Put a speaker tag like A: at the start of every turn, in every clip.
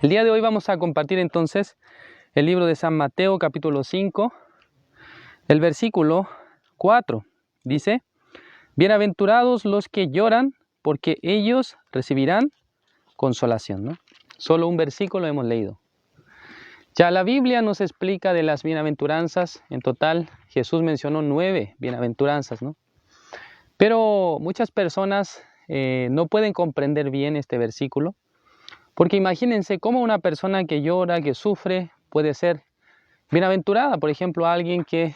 A: El día de hoy vamos a compartir entonces el libro de San Mateo, capítulo 5, el versículo 4. Dice: bienaventurados los que lloran, porque ellos recibirán consolación, ¿no? Solo un versículo hemos leído. Ya la Biblia nos explica de las bienaventuranzas. En total, Jesús mencionó 9 bienaventuranzas, ¿no? Pero muchas personas no pueden comprender bien este versículo, porque imagínense cómo una persona que llora, que sufre, puede ser bienaventurada. Por ejemplo, alguien que,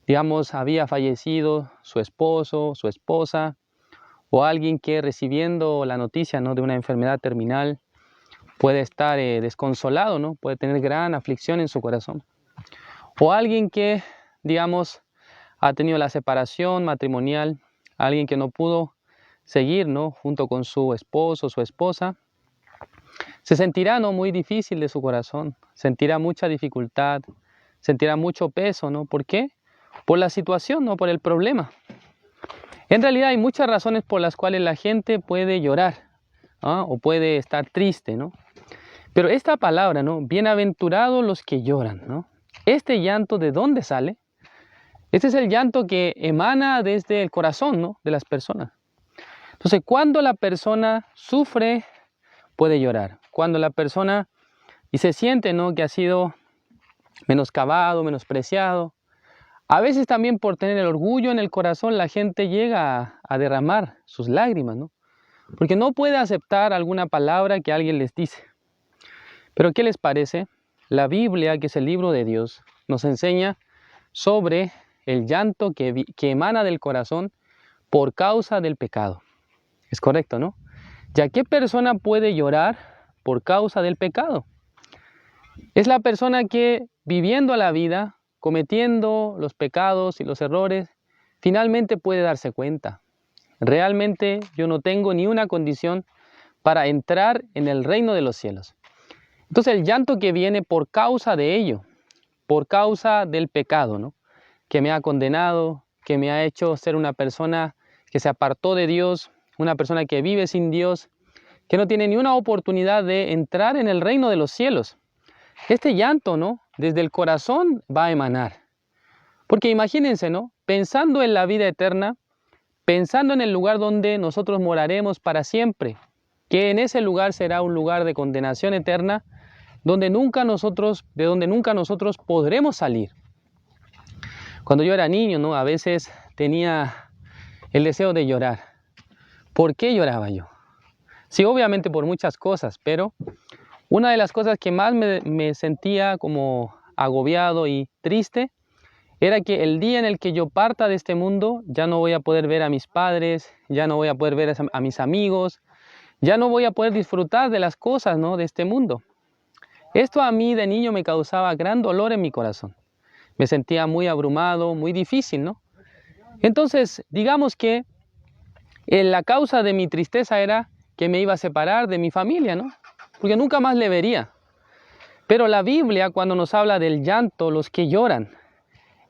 A: digamos, había fallecido su esposo, su esposa, o alguien que recibiendo la noticia, ¿no?, de una enfermedad terminal, puede estar desconsolado, ¿no? Puede tener gran aflicción en su corazón. O alguien que, digamos, ha tenido la separación matrimonial, alguien que no pudo seguir, ¿no?, junto con su esposo, su esposa, se sentirá, ¿no?, muy difícil de su corazón, sentirá mucha dificultad, sentirá mucho peso, ¿no? ¿Por qué? Por la situación, no por el problema. En realidad hay muchas razones por las cuales la gente puede llorar, ¿no?, o puede estar triste, ¿no? Pero esta palabra, ¿no?, bienaventurados los que lloran, ¿no? Este llanto, ¿de dónde sale? Este es el llanto que emana desde el corazón, ¿no?, de las personas. Entonces, cuando la persona sufre, puede llorar. Cuando la persona y se siente, ¿no?, que ha sido menoscabado, menospreciado, a veces también por tener el orgullo en el corazón, la gente llega a derramar sus lágrimas, ¿no? Porque no puede aceptar alguna palabra que alguien les dice. Pero ¿qué les parece? La Biblia, que es el libro de Dios, nos enseña sobre el llanto que emana del corazón por causa del pecado. Es correcto, ¿no? ¿Ya qué persona puede llorar por causa del pecado? Es la persona que, viviendo la vida, cometiendo los pecados y los errores, finalmente puede darse cuenta: realmente yo no tengo ni una condición para entrar en el reino de los cielos. Entonces el llanto que viene por causa de ello, por causa del pecado, ¿no?, que me ha condenado, que me ha hecho ser una persona que se apartó de Dios, una persona que vive sin Dios, que no tiene ni una oportunidad de entrar en el reino de los cielos. Este llanto, ¿no?, desde el corazón va a emanar. Porque imagínense, ¿no?, pensando en la vida eterna, pensando en el lugar donde nosotros moraremos para siempre, que en ese lugar será un lugar de condenación eterna, de donde nunca nosotros podremos salir. Cuando yo era niño, ¿no?, a veces tenía el deseo de llorar. ¿Por qué lloraba yo? Sí, obviamente por muchas cosas, pero una de las cosas que más me sentía como agobiado y triste era que el día en el que yo parta de este mundo, ya no voy a poder ver a mis padres, ya no voy a poder ver a mis amigos, ya no voy a poder disfrutar de las cosas, ¿no?, de este mundo. Esto a mí de niño me causaba gran dolor en mi corazón. Me sentía muy abrumado, muy difícil, ¿no? Entonces, digamos que la causa de mi tristeza era que me iba a separar de mi familia, ¿no?, porque nunca más le vería. Pero la Biblia, cuando nos habla del llanto, los que lloran,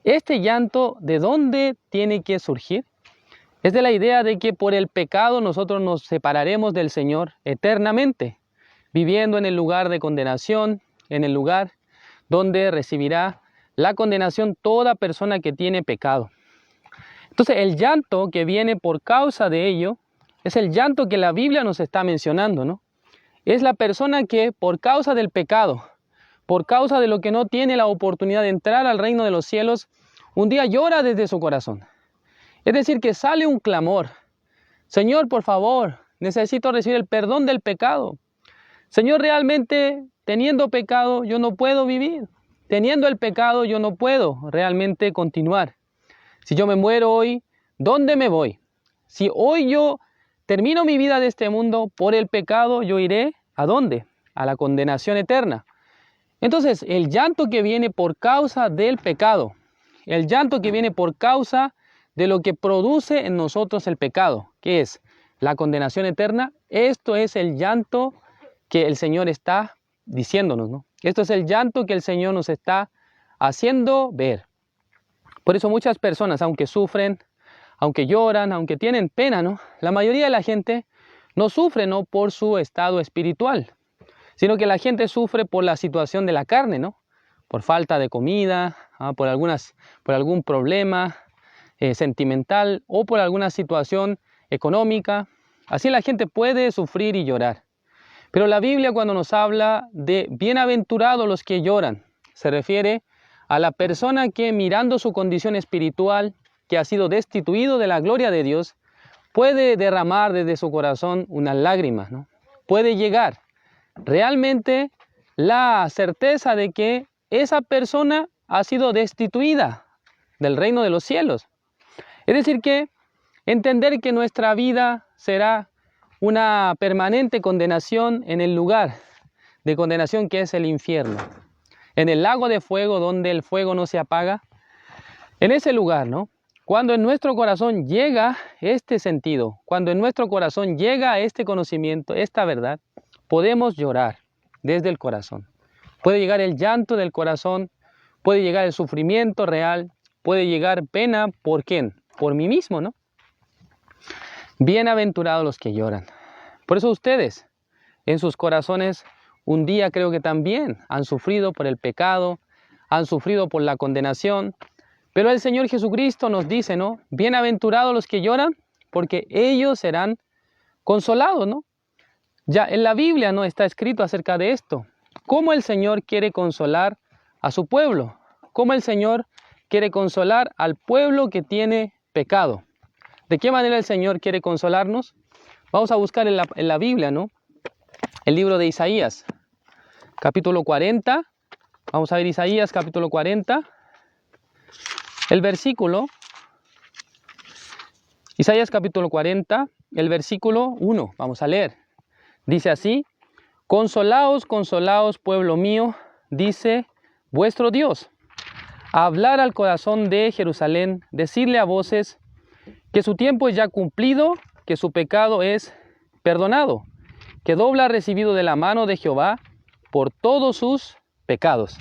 A: este llanto, ¿de dónde tiene que surgir? Es de la idea de que por el pecado nosotros nos separaremos del Señor eternamente, viviendo en el lugar de condenación, en el lugar donde recibirá la condenación toda persona que tiene pecado. Entonces el llanto que viene por causa de ello es el llanto que la Biblia nos está mencionando, ¿no? Es la persona que por causa del pecado, por causa de lo que no tiene la oportunidad de entrar al reino de los cielos, un día llora desde su corazón. Es decir, que sale un clamor: Señor, por favor, necesito recibir el perdón del pecado. Señor, realmente teniendo pecado yo no puedo vivir. Teniendo el pecado yo no puedo realmente continuar. Si yo me muero hoy, ¿dónde me voy? Si hoy yo termino mi vida de este mundo por el pecado, yo iré ¿a dónde? A la condenación eterna. Entonces, el llanto que viene por causa del pecado, el llanto que viene por causa de lo que produce en nosotros el pecado, que es la condenación eterna, esto es el llanto que el Señor está diciéndonos, ¿no? Esto es el llanto que el Señor nos está haciendo ver. Por eso muchas personas, aunque sufren, aunque lloran, aunque tienen pena, ¿no?, la mayoría de la gente no sufre, ¿no?, por su estado espiritual, sino que la gente sufre por la situación de la carne, ¿no? Por falta de comida, por algún problema sentimental o por alguna situación económica. Así la gente puede sufrir y llorar. Pero la Biblia, cuando nos habla de bienaventurados los que lloran, se refiere a la persona que, mirando su condición espiritual, que ha sido destituido de la gloria de Dios, puede derramar desde su corazón unas lágrimas, ¿no? Puede llegar realmente la certeza de que esa persona ha sido destituida del reino de los cielos. Es decir, que entender que nuestra vida será una permanente condenación en el lugar de condenación que es el infierno, en el lago de fuego donde el fuego no se apaga. En ese lugar, ¿no? Cuando en nuestro corazón llega este sentido, cuando en nuestro corazón llega este conocimiento, esta verdad, podemos llorar desde el corazón. Puede llegar el llanto del corazón, puede llegar el sufrimiento real, puede llegar pena. ¿Por quién? Por mí mismo, ¿no? Bienaventurados los que lloran. Por eso ustedes, en sus corazones, un día creo que también han sufrido por el pecado, han sufrido por la condenación. Pero el Señor Jesucristo nos dice, ¿no? Bienaventurados los que lloran, porque ellos serán consolados, ¿no? Ya en la Biblia no está escrito acerca de esto. ¿Cómo el Señor quiere consolar a su pueblo? ¿Cómo el Señor quiere consolar al pueblo que tiene pecado? ¿De qué manera el Señor quiere consolarnos? Vamos a buscar en la Biblia, ¿no? El libro de Isaías, capítulo 40. Vamos a ver Isaías, capítulo 40. El versículo, Isaías capítulo 40, el versículo 1, vamos a leer. Dice así: consolaos, consolaos, pueblo mío, dice vuestro Dios. Hablar al corazón de Jerusalén, decirle a voces que su tiempo es ya cumplido, que su pecado es perdonado, que dobla ha recibido de la mano de Jehová por todos sus pecados.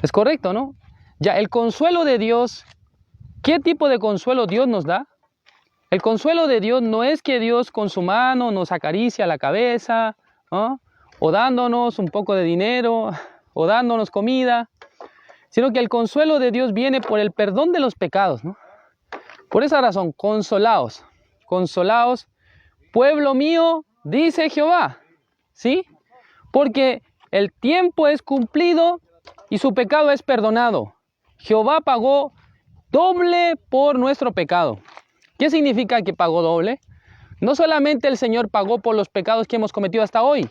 A: Es correcto, ¿no? Ya, el consuelo de Dios, ¿qué tipo de consuelo Dios nos da? El consuelo de Dios no es que Dios con su mano nos acaricia la cabeza, ¿no? O dándonos un poco de dinero, o dándonos comida, sino que el consuelo de Dios viene por el perdón de los pecados, ¿no? Por esa razón, consolaos, consolaos, pueblo mío, dice Jehová, ¿sí? Porque el tiempo es cumplido y su pecado es perdonado. Jehová pagó doble por nuestro pecado. ¿Qué significa que pagó doble? No solamente el Señor pagó por los pecados que hemos cometido hasta hoy,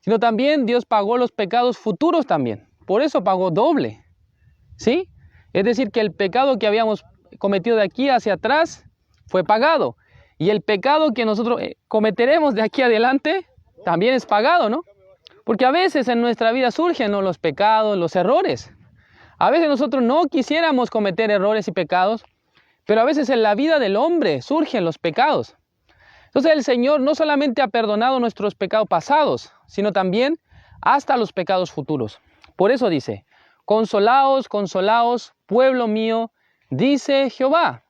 A: sino también Dios pagó los pecados futuros también. Por eso pagó doble, ¿sí? Es decir, que el pecado que habíamos cometido de aquí hacia atrás fue pagado. Y el pecado que nosotros cometeremos de aquí adelante también es pagado, ¿no? Porque a veces en nuestra vida surgen, ¿no?, los pecados, los errores. A veces nosotros no quisiéramos cometer errores y pecados, pero a veces en la vida del hombre surgen los pecados. Entonces el Señor no solamente ha perdonado nuestros pecados pasados, sino también hasta los pecados futuros. Por eso dice: consolaos, consolaos, pueblo mío, dice Jehová,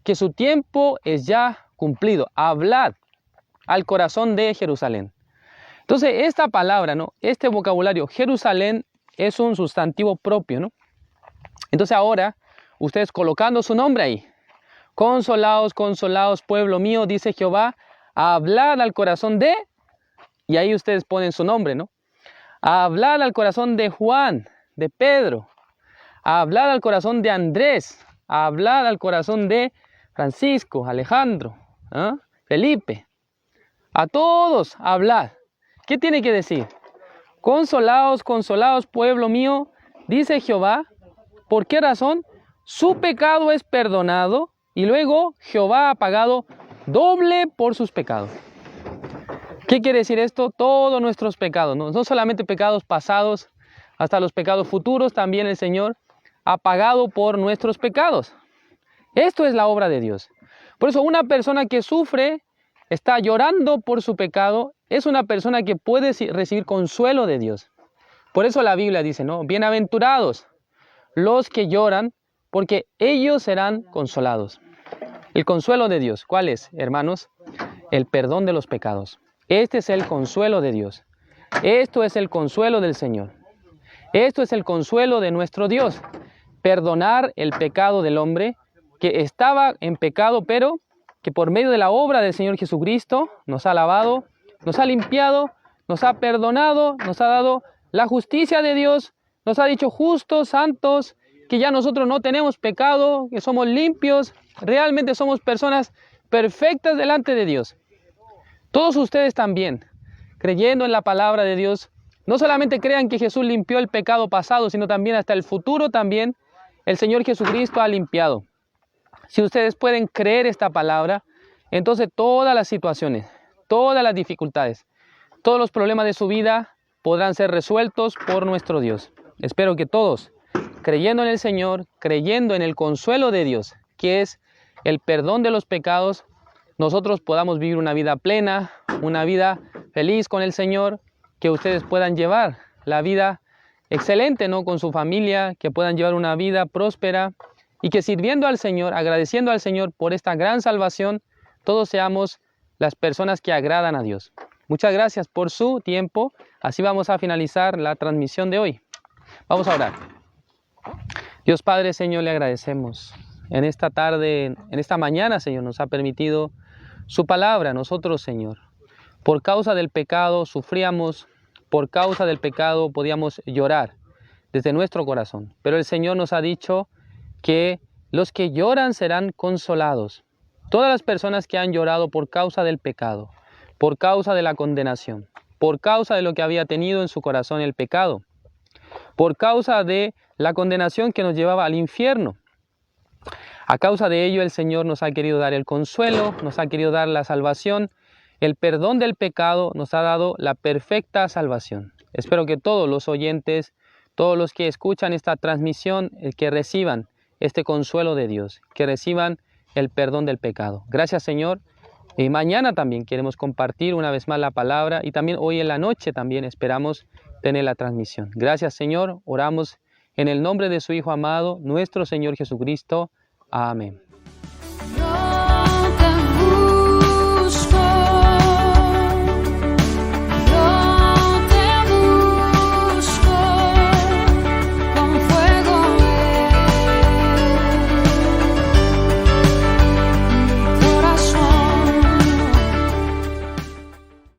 A: que su tiempo es ya cumplido. Hablad al corazón de Jerusalén. Entonces esta palabra, ¿no?, este vocabulario, Jerusalén, es un sustantivo propio, ¿no? Entonces ahora, ustedes colocando su nombre ahí: consolaos, consolaos, pueblo mío, dice Jehová, hablad al corazón de, y ahí ustedes ponen su nombre, ¿no? Hablad al corazón de Juan, de Pedro, hablad al corazón de Andrés, hablad al corazón de Francisco, Alejandro, ¿eh?, Felipe. A todos hablad. ¿Qué tiene que decir? Consolaos, consolaos, pueblo mío, dice Jehová. ¿Por qué razón? Su pecado es perdonado y luego Jehová ha pagado doble por sus pecados. ¿Qué quiere decir esto? Todos nuestros pecados, no solamente pecados pasados, hasta los pecados futuros, también el Señor ha pagado por nuestros pecados. Esto es la obra de Dios. Por eso una persona que sufre, está llorando por su pecado, es una persona que puede recibir consuelo de Dios. Por eso la Biblia dice, ¿no?, bienaventurados los que lloran, porque ellos serán consolados. El consuelo de Dios, ¿cuál es, hermanos? El perdón de los pecados. Este es el consuelo de Dios. Esto es el consuelo del Señor. Esto es el consuelo de nuestro Dios. Perdonar el pecado del hombre que estaba en pecado, pero que por medio de la obra del Señor Jesucristo nos ha lavado, nos ha limpiado, nos ha perdonado, nos ha dado la justicia de Dios, nos ha dicho justos, santos, que ya nosotros no tenemos pecado, que somos limpios, realmente somos personas perfectas delante de Dios. Todos ustedes también, creyendo en la palabra de Dios, no solamente crean que Jesús limpió el pecado pasado, sino también hasta el futuro también el Señor Jesucristo ha limpiado. Si ustedes pueden creer esta palabra, entonces todas las situaciones, todas las dificultades, todos los problemas de su vida podrán ser resueltos por nuestro Dios. Espero que todos, creyendo en el Señor, creyendo en el consuelo de Dios, que es el perdón de los pecados, nosotros podamos vivir una vida plena, una vida feliz con el Señor, que ustedes puedan llevar la vida excelente, ¿no?, con su familia, que puedan llevar una vida próspera y que sirviendo al Señor, agradeciendo al Señor por esta gran salvación, todos seamos las personas que agradan a Dios. Muchas gracias por su tiempo. Así vamos a finalizar la transmisión de hoy. Vamos a orar. Dios Padre, Señor, le agradecemos. En esta tarde, en esta mañana, Señor, nos ha permitido su palabra. Nosotros, Señor, por causa del pecado sufríamos, por causa del pecado podíamos llorar desde nuestro corazón. Pero el Señor nos ha dicho que los que lloran serán consolados. Todas las personas que han llorado por causa del pecado, por causa de la condenación, por causa de lo que había tenido en su corazón el pecado, por causa de la condenación que nos llevaba al infierno. A causa de ello el Señor nos ha querido dar el consuelo, nos ha querido dar la salvación, el perdón del pecado, nos ha dado la perfecta salvación. Espero que todos los oyentes, todos los que escuchan esta transmisión, que reciban este consuelo de Dios, que reciban el perdón del pecado. Gracias, Señor. Y mañana también queremos compartir una vez más la palabra y también hoy en la noche también esperamos tener la transmisión. Gracias, Señor. Oramos en el nombre de su Hijo amado, nuestro Señor Jesucristo. Amén.